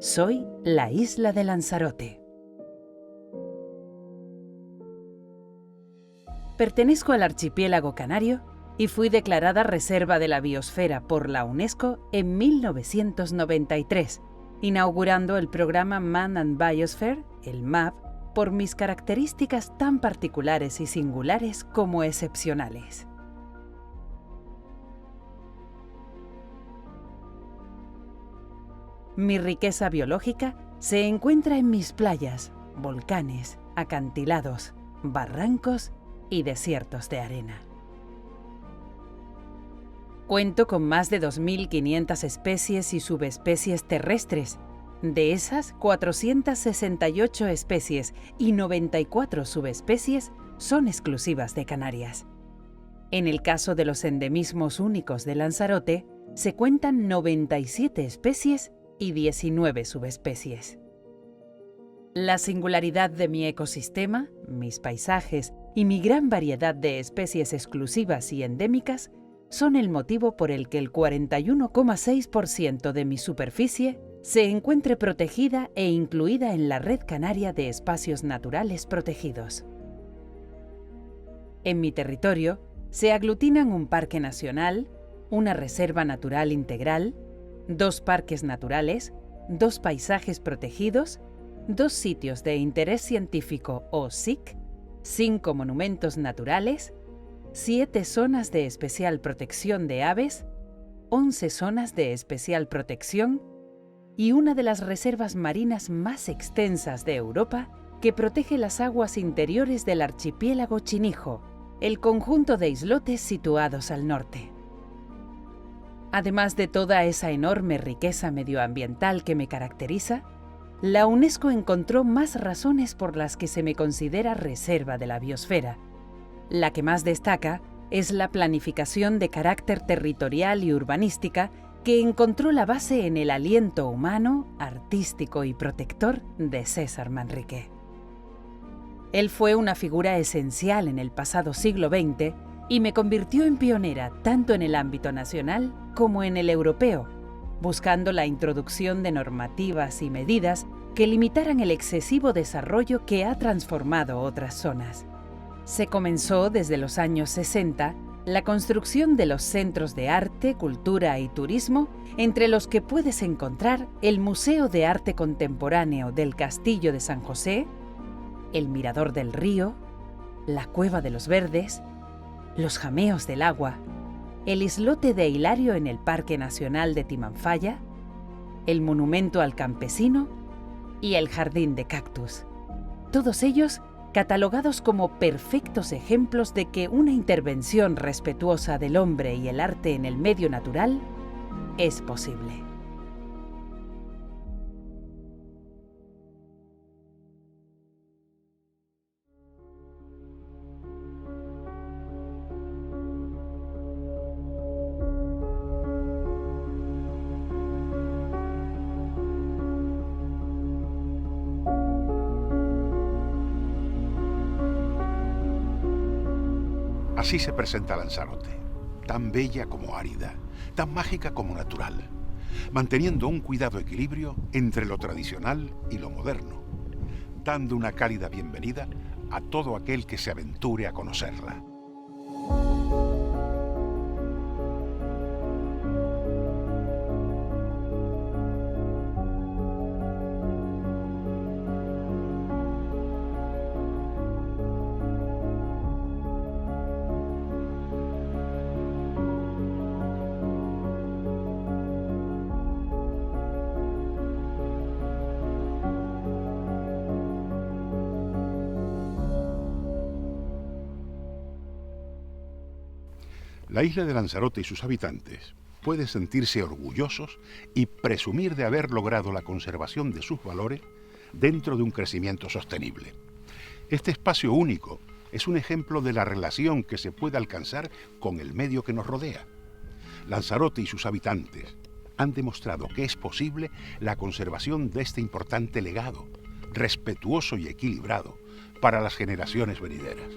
Soy la isla de Lanzarote. Pertenezco al archipiélago canario y fui declarada Reserva de la Biosfera por la UNESCO en 1993, inaugurando el programa Man and Biosphere, el MAB, por mis características tan particulares y singulares como excepcionales. Mi riqueza biológica se encuentra en mis playas, volcanes, acantilados, barrancos y desiertos de arena. Cuento con más de 2.500 especies y subespecies terrestres. De esas, 468 especies y 94 subespecies son exclusivas de Canarias. En el caso de los endemismos únicos de Lanzarote, se cuentan 97 especies y 19 subespecies. La singularidad de mi ecosistema, mis paisajes y mi gran variedad de especies exclusivas y endémicas son el motivo por el que el 41,6% de mi superficie se encuentre protegida e incluida en la Red Canaria de Espacios Naturales Protegidos. En mi territorio se aglutinan un parque nacional, una reserva natural integral, 2 parques naturales, 2 paisajes protegidos, 2 sitios de interés científico o SIC, 5 monumentos naturales, 7 zonas de especial protección de aves, 11 zonas de especial protección y una de las reservas marinas más extensas de Europa que protege las aguas interiores del archipiélago Chinijo, el conjunto de islotes situados al norte. Además de toda esa enorme riqueza medioambiental que me caracteriza, la UNESCO encontró más razones por las que se me considera Reserva de la Biosfera. La que más destaca es la planificación de carácter territorial y urbanística que encontró la base en el aliento humano, artístico y protector de César Manrique. Él fue una figura esencial en el pasado siglo XX y me convirtió en pionera tanto en el ámbito nacional como en el europeo, buscando la introducción de normativas y medidas que limitaran el excesivo desarrollo que ha transformado otras zonas. Se comenzó desde los años 60 la construcción de los centros de arte, cultura y turismo, entre los que puedes encontrar el Museo de Arte Contemporáneo del Castillo de San José, el Mirador del Río, la Cueva de los Verdes, los Jameos del Agua, el islote de Hilario en el Parque Nacional de Timanfaya, el Monumento al Campesino y el Jardín de Cactus. Todos ellos catalogados como perfectos ejemplos de que una intervención respetuosa del hombre y el arte en el medio natural es posible. Así se presenta Lanzarote, tan bella como árida, tan mágica como natural, manteniendo un cuidado equilibrio entre lo tradicional y lo moderno, dando una cálida bienvenida a todo aquel que se aventure a conocerla. La isla de Lanzarote y sus habitantes pueden sentirse orgullosos y presumir de haber logrado la conservación de sus valores dentro de un crecimiento sostenible. Este espacio único es un ejemplo de la relación que se puede alcanzar con el medio que nos rodea. Lanzarote y sus habitantes han demostrado que es posible la conservación de este importante legado, respetuoso y equilibrado, para las generaciones venideras.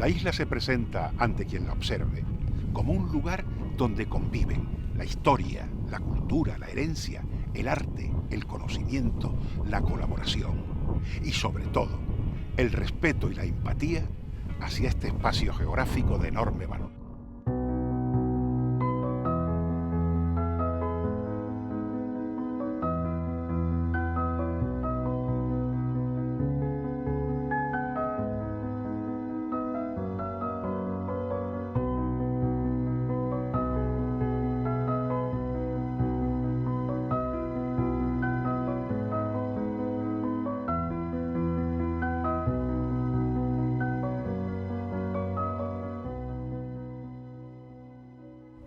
La isla se presenta ante quien la observe como un lugar donde conviven la historia, la cultura, la herencia, el arte, el conocimiento, la colaboración y sobre todo el respeto y la empatía hacia este espacio geográfico de enorme valor.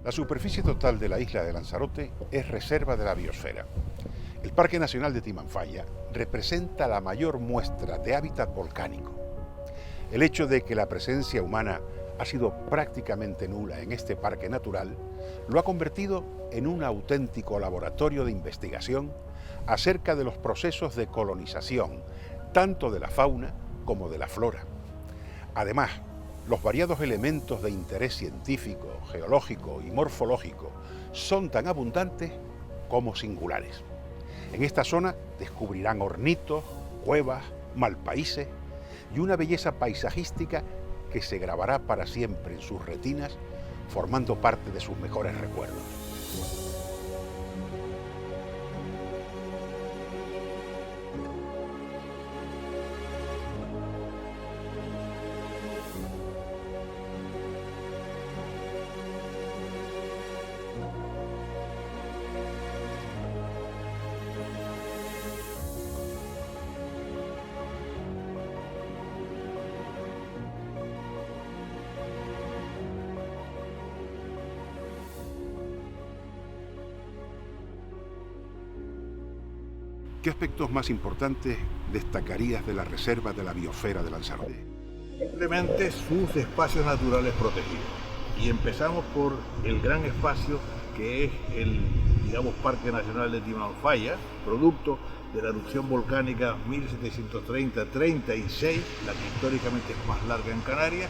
La superficie total de la isla de Lanzarote es reserva de la biosfera. El Parque Nacional de Timanfaya representa la mayor muestra de hábitat volcánico. El hecho de que la presencia humana ha sido prácticamente nula en este parque natural lo ha convertido en un auténtico laboratorio de investigación acerca de los procesos de colonización, tanto de la fauna como de la flora. Además, los variados elementos de interés científico, geológico y morfológico son tan abundantes como singulares. En esta zona descubrirán hornitos, cuevas, malpaíses y una belleza paisajística que se grabará para siempre en sus retinas, formando parte de sus mejores recuerdos. ¿Qué aspectos más importantes destacarías de la reserva de la biosfera de Lanzarote? Simplemente sus espacios naturales protegidos. Y empezamos por el gran espacio que es el, digamos, Parque Nacional de Timanfaya, producto de la erupción volcánica 1730-36, la que históricamente es más larga en Canarias,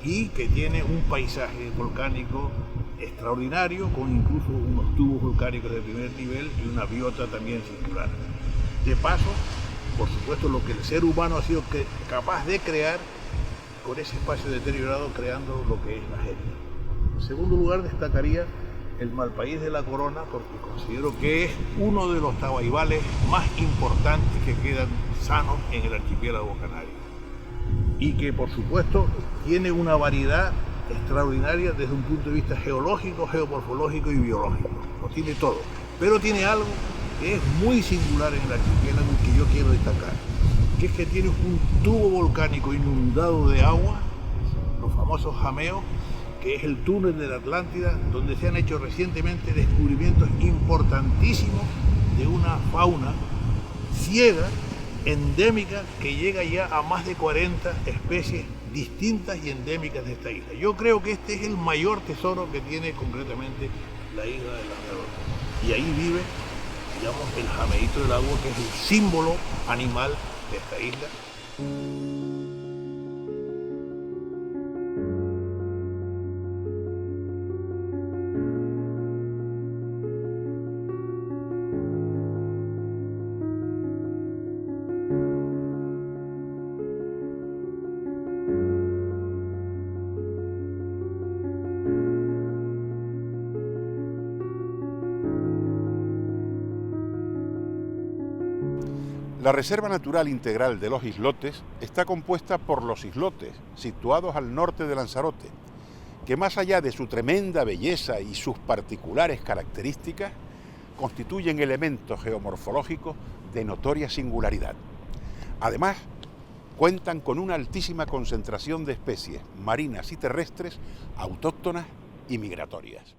y que tiene un paisaje volcánico extraordinario, con incluso unos tubos volcánicos de primer nivel y una biota también circular. De paso, por supuesto, lo que el ser humano ha sido capaz de crear con ese espacio deteriorado, creando lo que es la gente. En segundo lugar, destacaría el Malpaís de la Corona, porque considero que es uno de los tabaibales más importantes que quedan sanos en el archipiélago canario. Y que, por supuesto, tiene una variedad extraordinaria desde un punto de vista geológico, geomorfológico y biológico. Lo tiene todo, pero tiene algo que es muy singular en el archipiélago y que yo quiero destacar, que es que tiene un tubo volcánico inundado de agua, los famosos jameos, que es el túnel de la Atlántida, donde se han hecho recientemente descubrimientos importantísimos de una fauna ciega, endémica, que llega ya a más de 40 especies distintas y endémicas de esta isla. Yo creo que este es el mayor tesoro que tiene concretamente la isla de Lanzarote. Y ahí vive, digamos, el jameíto del agua, que es el símbolo animal de esta isla. La Reserva Natural Integral de los Islotes está compuesta por los islotes, situados al norte de Lanzarote, que más allá de su tremenda belleza y sus particulares características, constituyen elementos geomorfológicos de notoria singularidad. Además, cuentan con una altísima concentración de especies marinas y terrestres autóctonas y migratorias.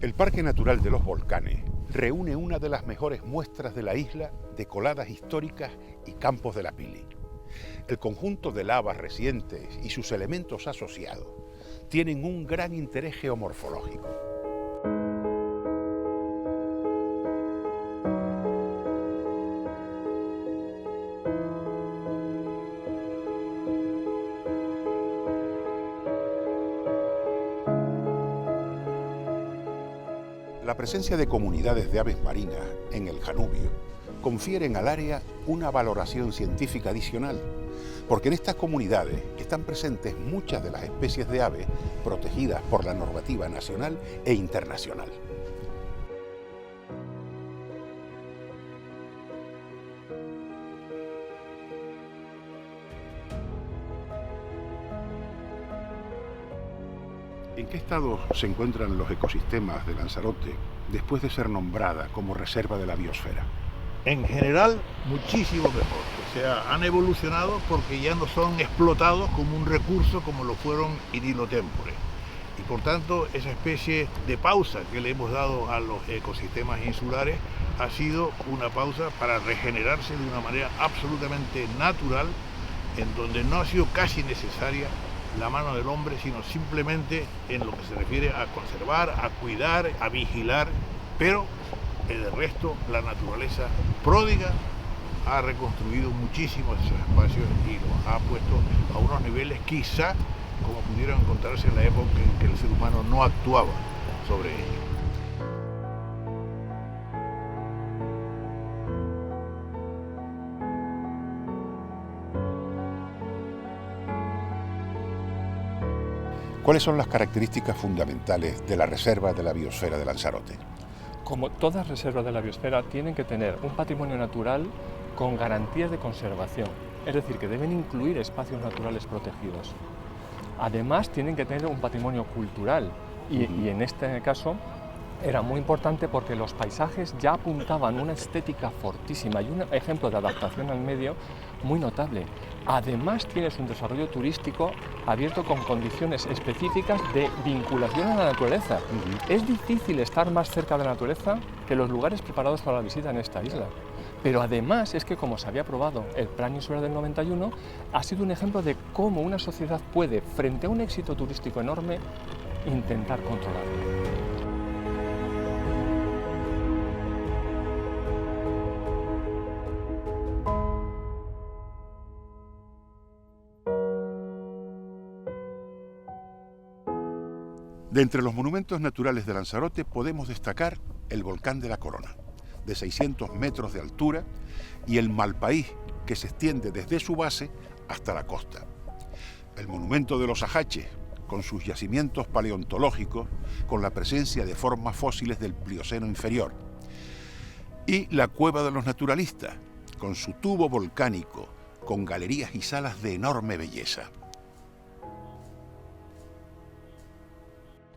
El Parque Natural de los Volcanes reúne una de las mejores muestras de la isla de coladas históricas y campos de la pili. El conjunto de lavas recientes y sus elementos asociados tienen un gran interés geomorfológico. La presencia de comunidades de aves marinas en el Janubio confieren al área una valoración científica adicional, porque en estas comunidades están presentes muchas de las especies de aves protegidas por la normativa nacional e internacional. ¿En qué estado se encuentran los ecosistemas de Lanzarote después de ser nombrada como reserva de la biosfera? En general, muchísimo mejor. O sea, han evolucionado porque ya no son explotados como un recurso como lo fueron in illo tempore. Y por tanto, esa especie de pausa que le hemos dado a los ecosistemas insulares ha sido una pausa para regenerarse de una manera absolutamente natural, en donde no ha sido casi necesaria la mano del hombre, sino simplemente en lo que se refiere a conservar, a cuidar, a vigilar, pero el resto, la naturaleza pródiga ha reconstruido muchísimos esos espacios y los ha puesto a unos niveles quizá como pudieron encontrarse en la época en que el ser humano no actuaba sobre ellos. ¿Cuáles son las características fundamentales de la Reserva de la Biosfera de Lanzarote? Como todas reservas de la biosfera, tienen que tener un patrimonio natural con garantías de conservación, es decir, que deben incluir espacios naturales protegidos. Además, tienen que tener un patrimonio cultural y en este caso era muy importante porque los paisajes ya apuntaban una estética fortísima y un ejemplo de adaptación al medio muy notable. Además, tienes un desarrollo turístico abierto con condiciones específicas de vinculación a la naturaleza. Es difícil estar más cerca de la naturaleza que los lugares preparados para la visita en esta isla. Pero además es que, como se había aprobado el Plan Insular del 91, ha sido un ejemplo de cómo una sociedad puede, frente a un éxito turístico enorme, intentar controlarlo. De entre los monumentos naturales de Lanzarote podemos destacar el volcán de la Corona, de 600 metros de altura, y el Malpaís, que se extiende desde su base hasta la costa. El monumento de los Ajaches, con sus yacimientos paleontológicos, con la presencia de formas fósiles del Plioceno inferior. Y la Cueva de los Naturalistas, con su tubo volcánico, con galerías y salas de enorme belleza.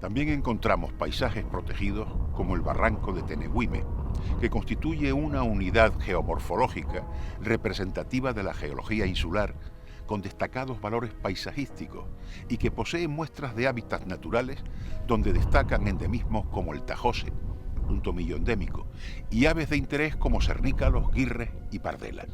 También encontramos paisajes protegidos como el barranco de Tenehuime, que constituye una unidad geomorfológica representativa de la geología insular, con destacados valores paisajísticos y que posee muestras de hábitats naturales donde destacan endemismos como el tajose, un tomillo endémico, y aves de interés como cernícalos, guirres y pardelas.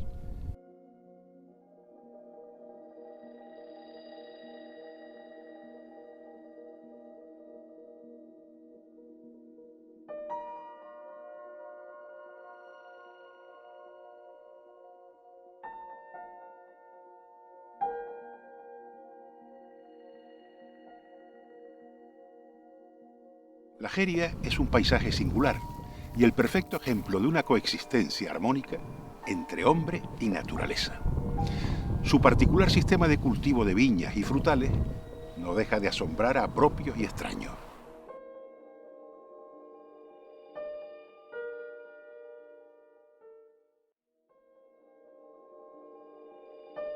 La Jeria es un paisaje singular y el perfecto ejemplo de una coexistencia armónica entre hombre y naturaleza. Su particular sistema de cultivo de viñas y frutales no deja de asombrar a propios y extraños.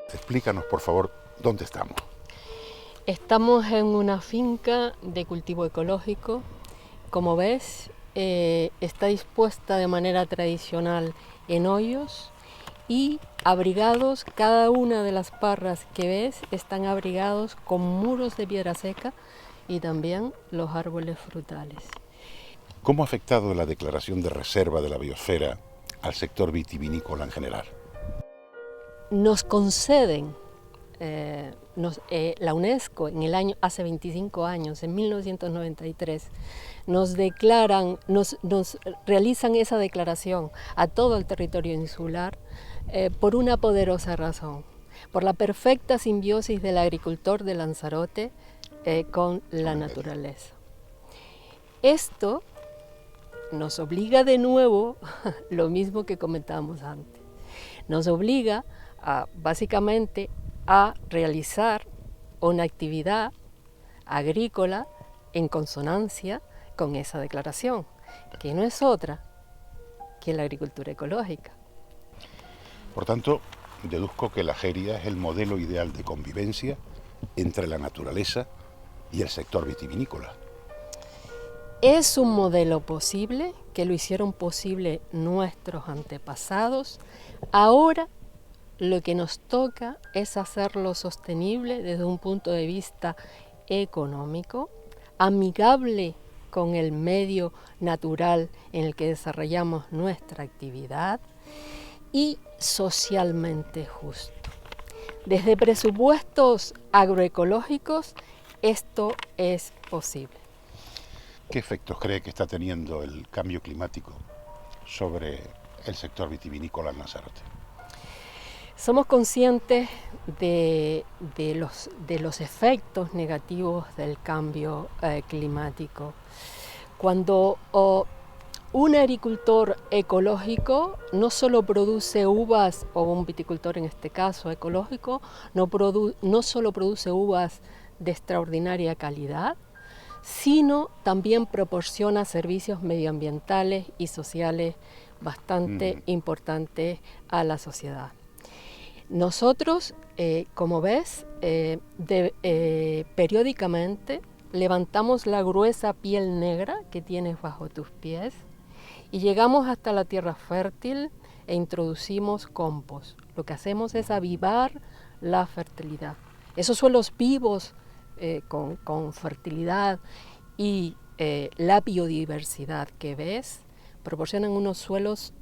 Explícanos, por favor, dónde estamos. Estamos en una finca de cultivo ecológico. Como ves, está dispuesta de manera tradicional en hoyos y abrigados, cada una de las parras que ves están abrigados con muros de piedra seca y también los árboles frutales. ¿Cómo ha afectado la declaración de reserva de la biosfera al sector vitivinícola en general? Nos conceden la UNESCO hace 25 años, en 1993, nos realizan esa declaración a todo el territorio insular por una poderosa razón, por la perfecta simbiosis del agricultor de Lanzarote con la naturaleza. Esto nos obliga de nuevo, lo mismo que comentábamos antes, nos obliga básicamente a realizar una actividad agrícola en consonancia con esa declaración, que no es otra que la agricultura ecológica. Por tanto, deduzco que la Jeria es el modelo ideal de convivencia entre la naturaleza y el sector vitivinícola. Es un modelo posible, que lo hicieron posible nuestros antepasados. Ahora lo que nos toca es hacerlo sostenible desde un punto de vista económico, amigable con el medio natural en el que desarrollamos nuestra actividad y socialmente justo. Desde presupuestos agroecológicos, esto es posible. ¿Qué efectos cree que está teniendo el cambio climático sobre el sector vitivinícola en Lanzarote? Somos conscientes de los efectos negativos del cambio climático. Cuando un agricultor ecológico no solo produce uvas, o un viticultor en este caso ecológico, no solo produce uvas de extraordinaria calidad, sino también proporciona servicios medioambientales y sociales bastante importantes a la sociedad. Nosotros, como ves, periódicamente levantamos la gruesa piel negra que tienes bajo tus pies y llegamos hasta la tierra fértil e introducimos compost. Lo que hacemos es avivar la fertilidad. Esos suelos vivos con fertilidad y la biodiversidad que ves proporcionan unos suelos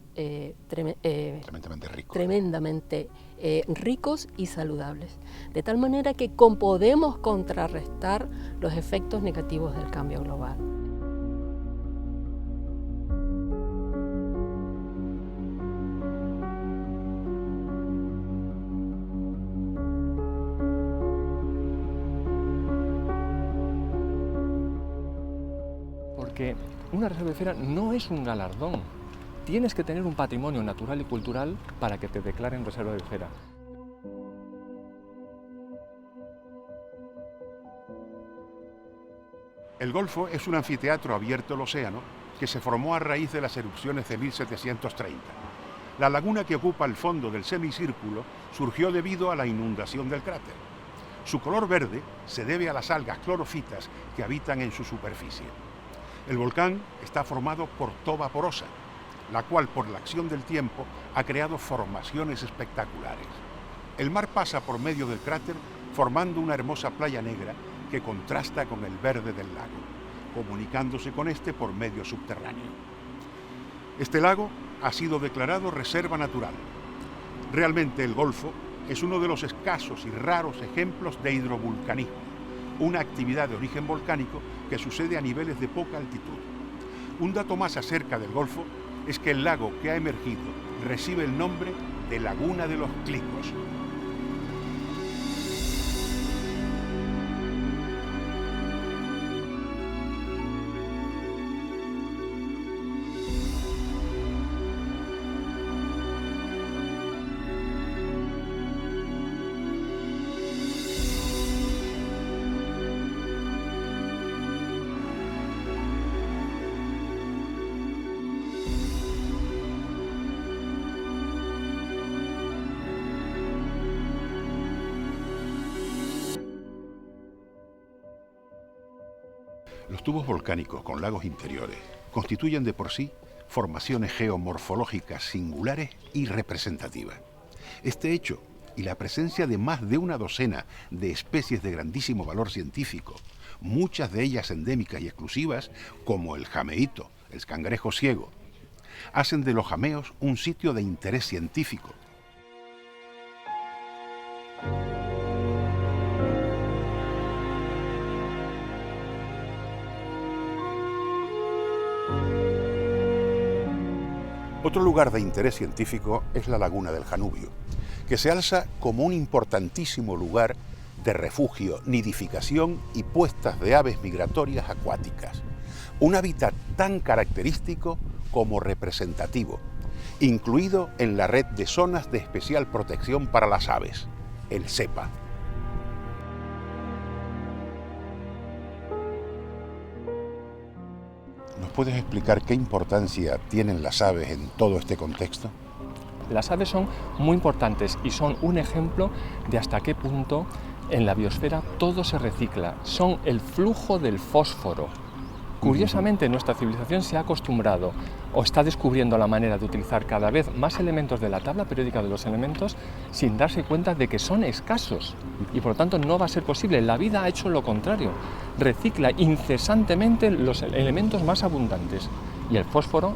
tremendamente ricos y saludables, de tal manera que podemos contrarrestar los efectos negativos del cambio global. Porque una reserva biosfera no es un galardón. Tienes que tener un patrimonio natural y cultural para que te declaren reserva biosfera. El Golfo es un anfiteatro abierto al océano que se formó a raíz de las erupciones de 1730. La laguna que ocupa el fondo del semicírculo surgió debido a la inundación del cráter. Su color verde se debe a las algas clorofitas que habitan en su superficie. El volcán está formado por toba porosa, la cual por la acción del tiempo ha creado formaciones espectaculares. El mar pasa por medio del cráter formando una hermosa playa negra que contrasta con el verde del lago, comunicándose con este por medio subterráneo. Este lago ha sido declarado reserva natural. Realmente el Golfo es uno de los escasos y raros ejemplos de hidrovulcanismo, una actividad de origen volcánico que sucede a niveles de poca altitud. Un dato más acerca del Golfo es que el lago que ha emergido recibe el nombre de Laguna de los Clicos. Los tubos volcánicos con lagos interiores constituyen de por sí formaciones geomorfológicas singulares y representativas. Este hecho y la presencia de más de una docena de especies de grandísimo valor científico, muchas de ellas endémicas y exclusivas, como el jameíto, el cangrejo ciego, hacen de los jameos un sitio de interés científico. Otro lugar de interés científico es la laguna del Janubio, que se alza como un importantísimo lugar de refugio, nidificación y puestas de aves migratorias acuáticas. Un hábitat tan característico como representativo, incluido en la red de zonas de especial protección para las aves, el CEPA. ¿Nos puedes explicar qué importancia tienen las aves en todo este contexto? Las aves son muy importantes y son un ejemplo de hasta qué punto en la biosfera todo se recicla. Son el flujo del fósforo. Curiosamente, nuestra civilización se ha acostumbrado o está descubriendo la manera de utilizar cada vez más elementos de la tabla periódica de los elementos sin darse cuenta de que son escasos y por lo tanto no va a ser posible. La vida ha hecho lo contrario, recicla incesantemente los elementos más abundantes y el fósforo,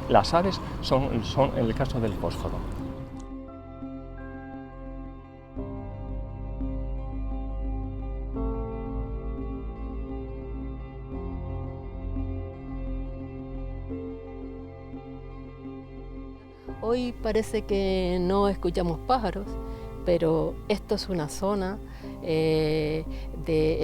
las aves son el caso del fósforo. Hoy parece que no escuchamos pájaros, pero esto es una zona de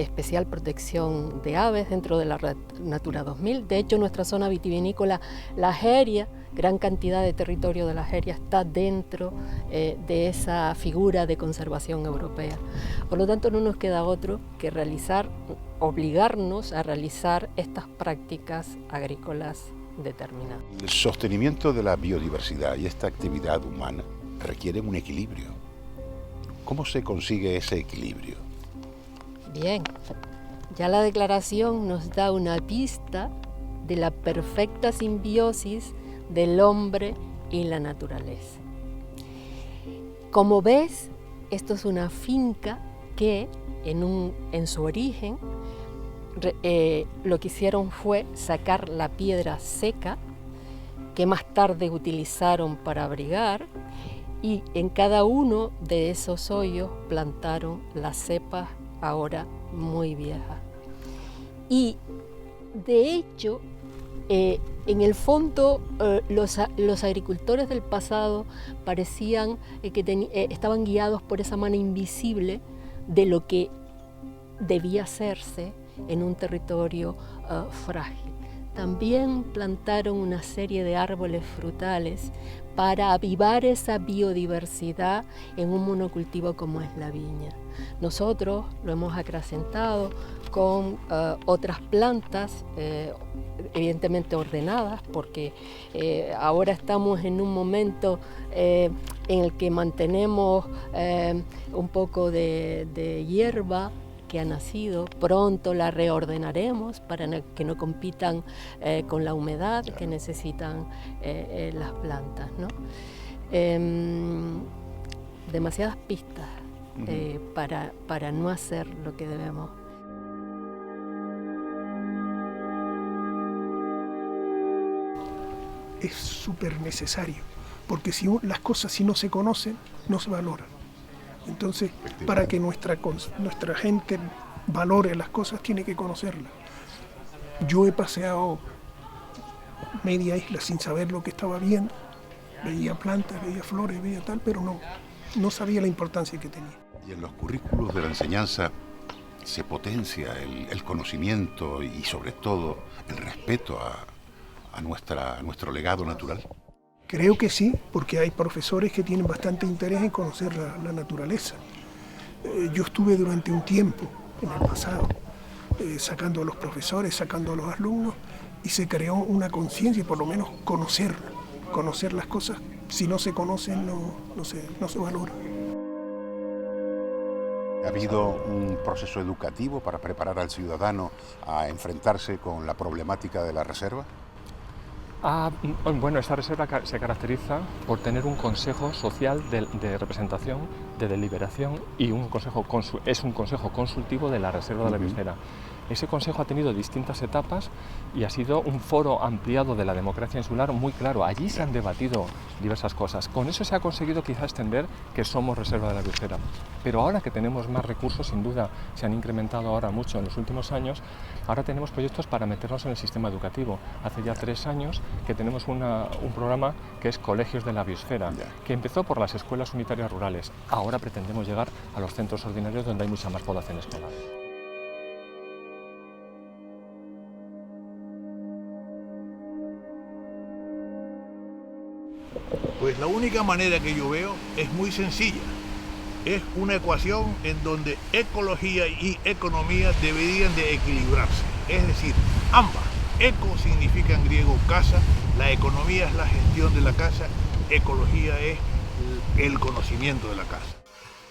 especial protección de aves dentro de la Red Natura 2000. De hecho, nuestra zona vitivinícola, la Jeria, gran cantidad de territorio de la Jeria está dentro de esa figura de conservación europea. Por lo tanto, no nos queda otro que obligarnos a realizar estas prácticas agrícolas determinadas. El sostenimiento de la biodiversidad y esta actividad humana requieren un equilibrio. ¿Cómo se consigue ese equilibrio? Bien, ya la declaración nos da una pista de la perfecta simbiosis del hombre y la naturaleza. Como ves, esto es una finca que en su origen lo que hicieron fue sacar la piedra seca que más tarde utilizaron para abrigar y en cada uno de esos hoyos plantaron las cepas ahora muy viejas. Y de hecho, en el fondo, los agricultores del pasado parecían que estaban guiados por esa mano invisible de lo que debía hacerse en un territorio frágil. También plantaron una serie de árboles frutales para avivar esa biodiversidad en un monocultivo como es la viña. Nosotros lo hemos acrecentado con otras plantas, evidentemente ordenadas, porque ahora estamos en un momento en el que mantenemos un poco de hierba que ha nacido, pronto la reordenaremos para que no compitan con la humedad que necesitan las plantas, ¿no? Demasiadas pistas para no hacer lo que debemos. Es súper necesario, porque si las cosas si no se conocen, no se valoran. Entonces, para que nuestra gente valore las cosas, tiene que conocerlas. Yo he paseado media isla sin saber lo que estaba viendo. Veía plantas, veía flores, veía tal, pero no sabía la importancia que tenía. Y en los currículos de la enseñanza se potencia el conocimiento y sobre todo el respeto a nuestro legado natural. Creo que sí, porque hay profesores que tienen bastante interés en conocer la naturaleza. Yo estuve durante un tiempo, en el pasado, sacando a los profesores, sacando a los alumnos, y se creó una conciencia, por lo menos conocer las cosas. Si no se conocen, no se valoran. ¿Ha habido un proceso educativo para preparar al ciudadano a enfrentarse con la problemática de la reserva? Bueno, esta reserva se caracteriza por tener un consejo social de representación, de deliberación y es un consejo consultivo de la reserva de la biosfera. Ese consejo ha tenido distintas etapas y ha sido un foro ampliado de la democracia insular muy claro. Allí se han debatido diversas cosas. Con eso se ha conseguido quizá extender que somos reserva de la biosfera. Pero ahora que tenemos más recursos, sin duda se han incrementado ahora mucho en los últimos años, ahora tenemos proyectos para meternos en el sistema educativo. Hace ya 3 años que tenemos un programa que es Colegios de la Biosfera, que empezó por las escuelas unitarias rurales. Ahora pretendemos llegar a los centros ordinarios donde hay mucha más población escolar. Pues la única manera que yo veo es muy sencilla. Es una ecuación en donde ecología y economía deberían de equilibrarse. Es decir, ambas. Eco significa en griego casa, la economía es la gestión de la casa, ecología es el conocimiento de la casa.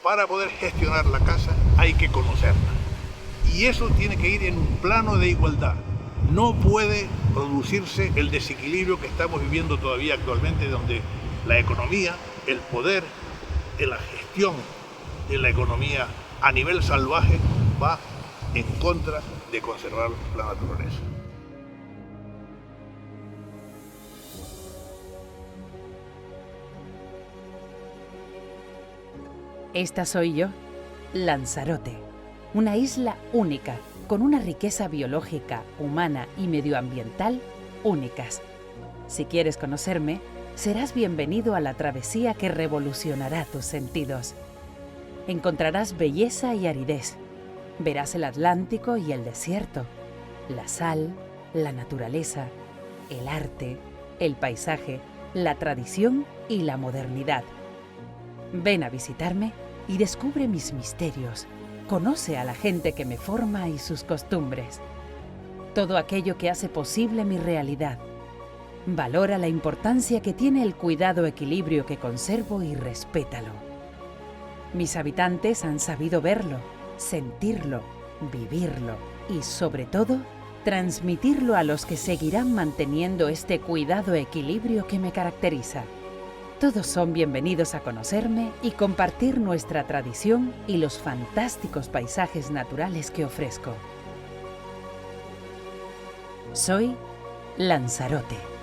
Para poder gestionar la casa hay que conocerla. Y eso tiene que ir en un plano de igualdad. No puede producirse el desequilibrio que estamos viviendo todavía actualmente, donde la economía, el poder de la gestión de la economía a nivel salvaje va en contra de conservar la naturaleza. Esta soy yo, Lanzarote, una isla única, con una riqueza biológica, humana y medioambiental únicas. Si quieres conocerme, serás bienvenido a la travesía que revolucionará tus sentidos. Encontrarás belleza y aridez. Verás el Atlántico y el desierto, la sal, la naturaleza, el arte, el paisaje, la tradición y la modernidad. Ven a visitarme y descubre mis misterios. Conoce a la gente que me forma y sus costumbres. Todo aquello que hace posible mi realidad. Valora la importancia que tiene el cuidado equilibrio que conservo y respétalo. Mis habitantes han sabido verlo, sentirlo, vivirlo y, sobre todo, transmitirlo a los que seguirán manteniendo este cuidado equilibrio que me caracteriza. Todos son bienvenidos a conocerme y compartir nuestra tradición y los fantásticos paisajes naturales que ofrezco. Soy Lanzarote.